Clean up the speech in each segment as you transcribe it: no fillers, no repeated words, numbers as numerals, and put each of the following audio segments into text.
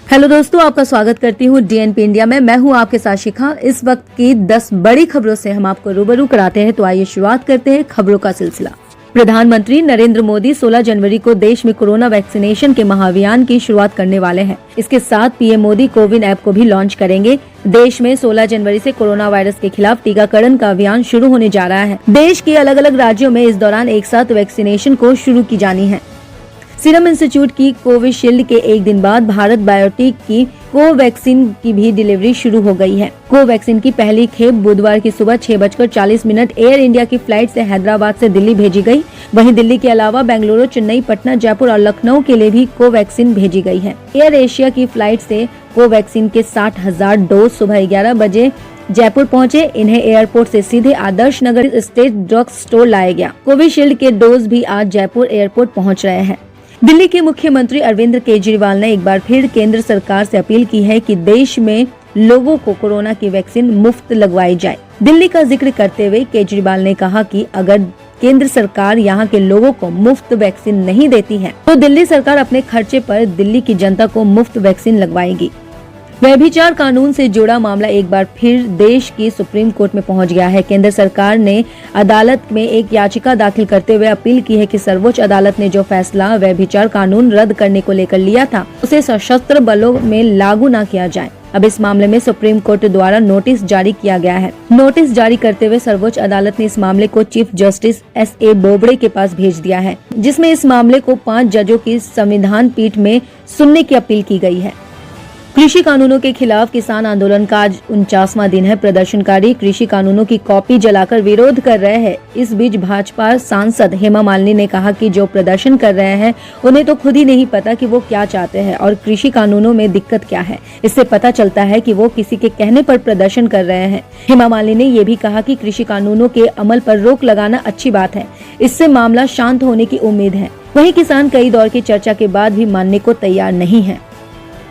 Hello दोस्तों, आपका स्वागत करती हूँ डीएनपी इंडिया में। मैं हूँ आपके साथ शिखा। इस वक्त की 10 बड़ी खबरों से हम आपको रूबरू कराते हैं। तो आइए शुरुआत करते हैं खबरों का सिलसिला। प्रधानमंत्री नरेंद्र मोदी 16 जनवरी को देश में कोरोना वैक्सीनेशन के महाअभियान की शुरुआत करने वाले हैं। इसके साथ पीएम मोदी कोविन ऐप को भी लॉन्च करेंगे। देश में 16 जनवरी से कोरोना वायरस के खिलाफ टीकाकरण का अभियान शुरू होने जा रहा है। देश के अलग अलग राज्यों में इस दौरान एक साथ वैक्सीनेशन को शुरू की जानी है। सीरम इंस्टीट्यूट की कोविशील्ड के एक दिन बाद भारत बायोटेक की कोवैक्सीन की भी डिलीवरी शुरू हो गई है। कोवैक्सीन की पहली खेप बुधवार की सुबह 6:40 एयर इंडिया की फ्लाइट से हैदराबाद से दिल्ली भेजी गई। वहीं दिल्ली के अलावा बेंगलुरु, चेन्नई, पटना, जयपुर और लखनऊ के लिए भी कोवैक्सीन भेजी गई है। एयर एशिया की फ्लाइट से कोवैक्सीन के 60,000 डोज सुबह 11 बजे जयपुर पहुंचे। इन्हें एयरपोर्ट से सीधे Adarsh Nagar state drug store लाया गया। कोविशील्ड के डोज भी आज जयपुर एयरपोर्ट पहुंच रहे हैं। दिल्ली के मुख्यमंत्री अरविंद केजरीवाल ने एक बार फिर केंद्र सरकार से अपील की है कि देश में लोगों को कोरोना की वैक्सीन मुफ्त लगवाई जाए। दिल्ली का जिक्र करते हुए केजरीवाल ने कहा कि अगर केंद्र सरकार यहाँ के लोगों को मुफ्त वैक्सीन नहीं देती है तो दिल्ली सरकार अपने खर्चे पर दिल्ली की जनता को मुफ्त वैक्सीन लगवाएगी। व्यभिचार कानून से जुड़ा मामला एक बार फिर देश की सुप्रीम कोर्ट में पहुंच गया है। केंद्र सरकार ने अदालत में एक याचिका दाखिल करते हुए अपील की है कि सर्वोच्च अदालत ने जो फैसला व्यभिचार कानून रद्द करने को लेकर लिया था उसे सशस्त्र बलों में लागू न किया जाए। अब इस मामले में सुप्रीम कोर्ट द्वारा नोटिस जारी किया गया है। नोटिस जारी करते हुए सर्वोच्च अदालत ने इस मामले को चीफ जस्टिस एस.ए. बोबड़े के पास भेज दिया है, जिसमें इस मामले को 5 जजों की संविधान पीठ में सुनने की अपील की गई है। कृषि कानूनों के खिलाफ किसान आंदोलन का आज 49वां दिन है। प्रदर्शनकारी कृषि कानूनों की कॉपी जलाकर विरोध कर रहे हैं। इस बीच भाजपा सांसद हेमा मालिनी ने कहा कि जो प्रदर्शन कर रहे हैं उन्हें तो खुद ही नहीं पता कि वो क्या चाहते हैं और कृषि कानूनों में दिक्कत क्या है। इससे पता चलता है कि वो किसी के कहने पर प्रदर्शन कर रहे हैं। हेमा मालिनी ने ये भी कहा कि कृषि कानूनों के अमल पर रोक लगाना अच्छी बात है, इससे मामला शांत होने की उम्मीद है। वहीं किसान कई दौर की चर्चा के बाद भी मानने को तैयार नहीं है।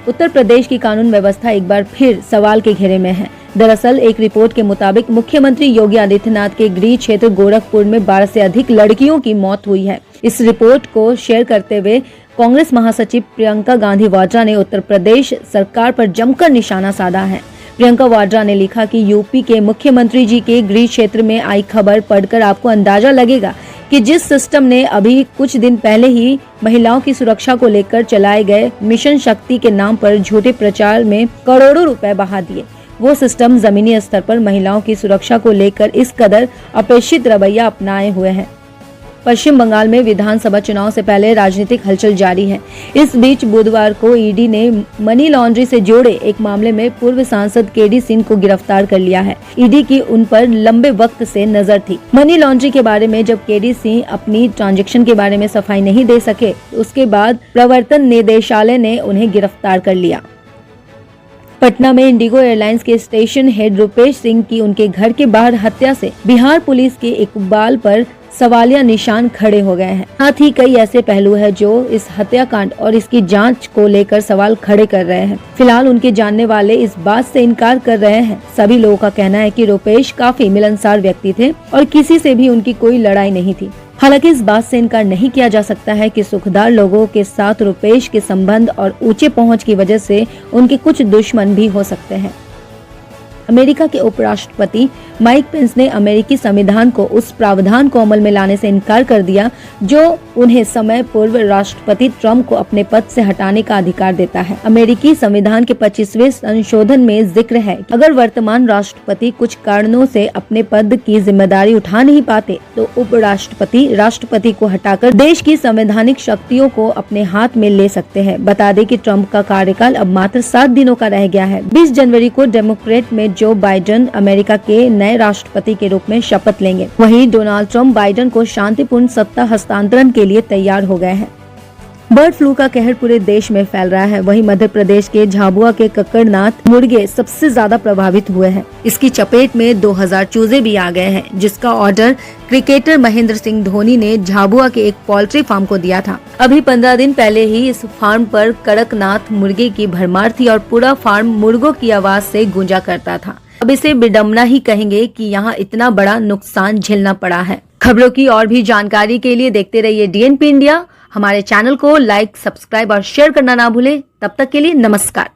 उत्तर प्रदेश की कानून व्यवस्था एक बार फिर सवाल के घेरे में है। दरअसल एक रिपोर्ट के मुताबिक मुख्यमंत्री योगी आदित्यनाथ के गृह क्षेत्र गोरखपुर में 12 से अधिक लड़कियों की मौत हुई है। इस रिपोर्ट को शेयर करते हुए कांग्रेस महासचिव प्रियंका गांधी वाड्रा ने उत्तर प्रदेश सरकार पर जमकर निशाना साधा है। प्रियंका वाड्रा ने लिखा कि यूपी के मुख्यमंत्री जी के गृह क्षेत्र में आई खबर पढ़कर आपको अंदाजा लगेगा कि जिस सिस्टम ने अभी कुछ दिन पहले ही महिलाओं की सुरक्षा को लेकर चलाए गए मिशन शक्ति के नाम पर झूठे प्रचार में करोड़ों रुपए बहा दिए, वो सिस्टम जमीनी स्तर पर महिलाओं की सुरक्षा को लेकर इस कदर अपेक्षित रवैया अपनाए हुए हैं। पश्चिम बंगाल में विधानसभा चुनाव से पहले राजनीतिक हलचल जारी है। इस बीच बुधवार को ईडी ने मनी लॉन्ड्रिंग से जुड़े एक मामले में पूर्व सांसद केडी सिंह को गिरफ्तार कर लिया है। ईडी की उन पर लंबे वक्त से नजर थी। मनी लॉन्ड्रिंग के बारे में जब केडी सिंह अपनी ट्रांजैक्शन के बारे में सफाई नहीं दे सके, उसके बाद प्रवर्तन निदेशालय ने उन्हें गिरफ्तार कर लिया। पटना में इंडिगो एयरलाइंस के स्टेशन हेड रुपेश सिंह की उनके घर के बाहर हत्या से बिहार पुलिस के इकबाल पर सवालिया निशान खड़े हो गए हैं। साथ ही कई ऐसे पहलू हैं जो इस हत्याकांड और इसकी जांच को लेकर सवाल खड़े कर रहे हैं। फिलहाल उनके जानने वाले इस बात से इनकार कर रहे हैं। सभी लोगों का कहना है कि रुपेश काफी मिलनसार व्यक्ति थे और किसी से भी उनकी कोई लड़ाई नहीं थी। हालांकि इस बात से इनकार नहीं किया जा सकता है कि सुखदार लोगों के साथ रुपेश के संबंध और ऊंचे पहुंच की वजह से उनके कुछ दुश्मन भी हो सकते हैं। अमेरिका के उपराष्ट्रपति माइक पेंस ने अमेरिकी संविधान को उस प्रावधान को अमल में लाने से इनकार कर दिया जो उन्हें समय पूर्व राष्ट्रपति ट्रंप को अपने पद से हटाने का अधिकार देता है। अमेरिकी संविधान के 25वें संशोधन में जिक्र है कि अगर वर्तमान राष्ट्रपति कुछ कारणों से अपने पद की जिम्मेदारी उठा नहीं पाते तो उपराष्ट्रपति राष्ट्रपति को हटाकर देश की संवैधानिक शक्तियों को अपने हाथ में ले सकते हैं। बता दें कि ट्रंप का कार्यकाल अब मात्र 7 दिनों का रह गया है। 20 जनवरी को डेमोक्रेट में जो बाइडेन अमेरिका के नए राष्ट्रपति के रूप में शपथ लेंगे। वहीं डोनाल्ड ट्रंप बाइडेन को शांतिपूर्ण सत्ता हस्तांतरण के लिए तैयार हो गए हैं। बर्ड फ्लू का कहर पूरे देश में फैल रहा है। वहीं मध्य प्रदेश के झाबुआ के ककड़नाथ मुर्गे सबसे ज्यादा प्रभावित हुए हैं। इसकी चपेट में 2000 चूजे भी आ गए हैं, जिसका ऑर्डर क्रिकेटर महेंद्र सिंह धोनी ने झाबुआ के एक पोल्ट्री फार्म को दिया था। अभी 15 दिन पहले ही इस फार्म पर कड़कनाथ मुर्गे की भरमार थी और पूरा फार्म मुर्गों की आवाज से गूंजा करता था। अब इसे विडम्बना ही कहेंगे कि यहाँ इतना बड़ा नुकसान झेलना पड़ा है। खबरों की और भी जानकारी के लिए देखते रहिए डीएनपी इंडिया। हमारे चैनल को लाइक, सब्सक्राइब और शेयर करना ना भूलें। तब तक के लिए नमस्कार।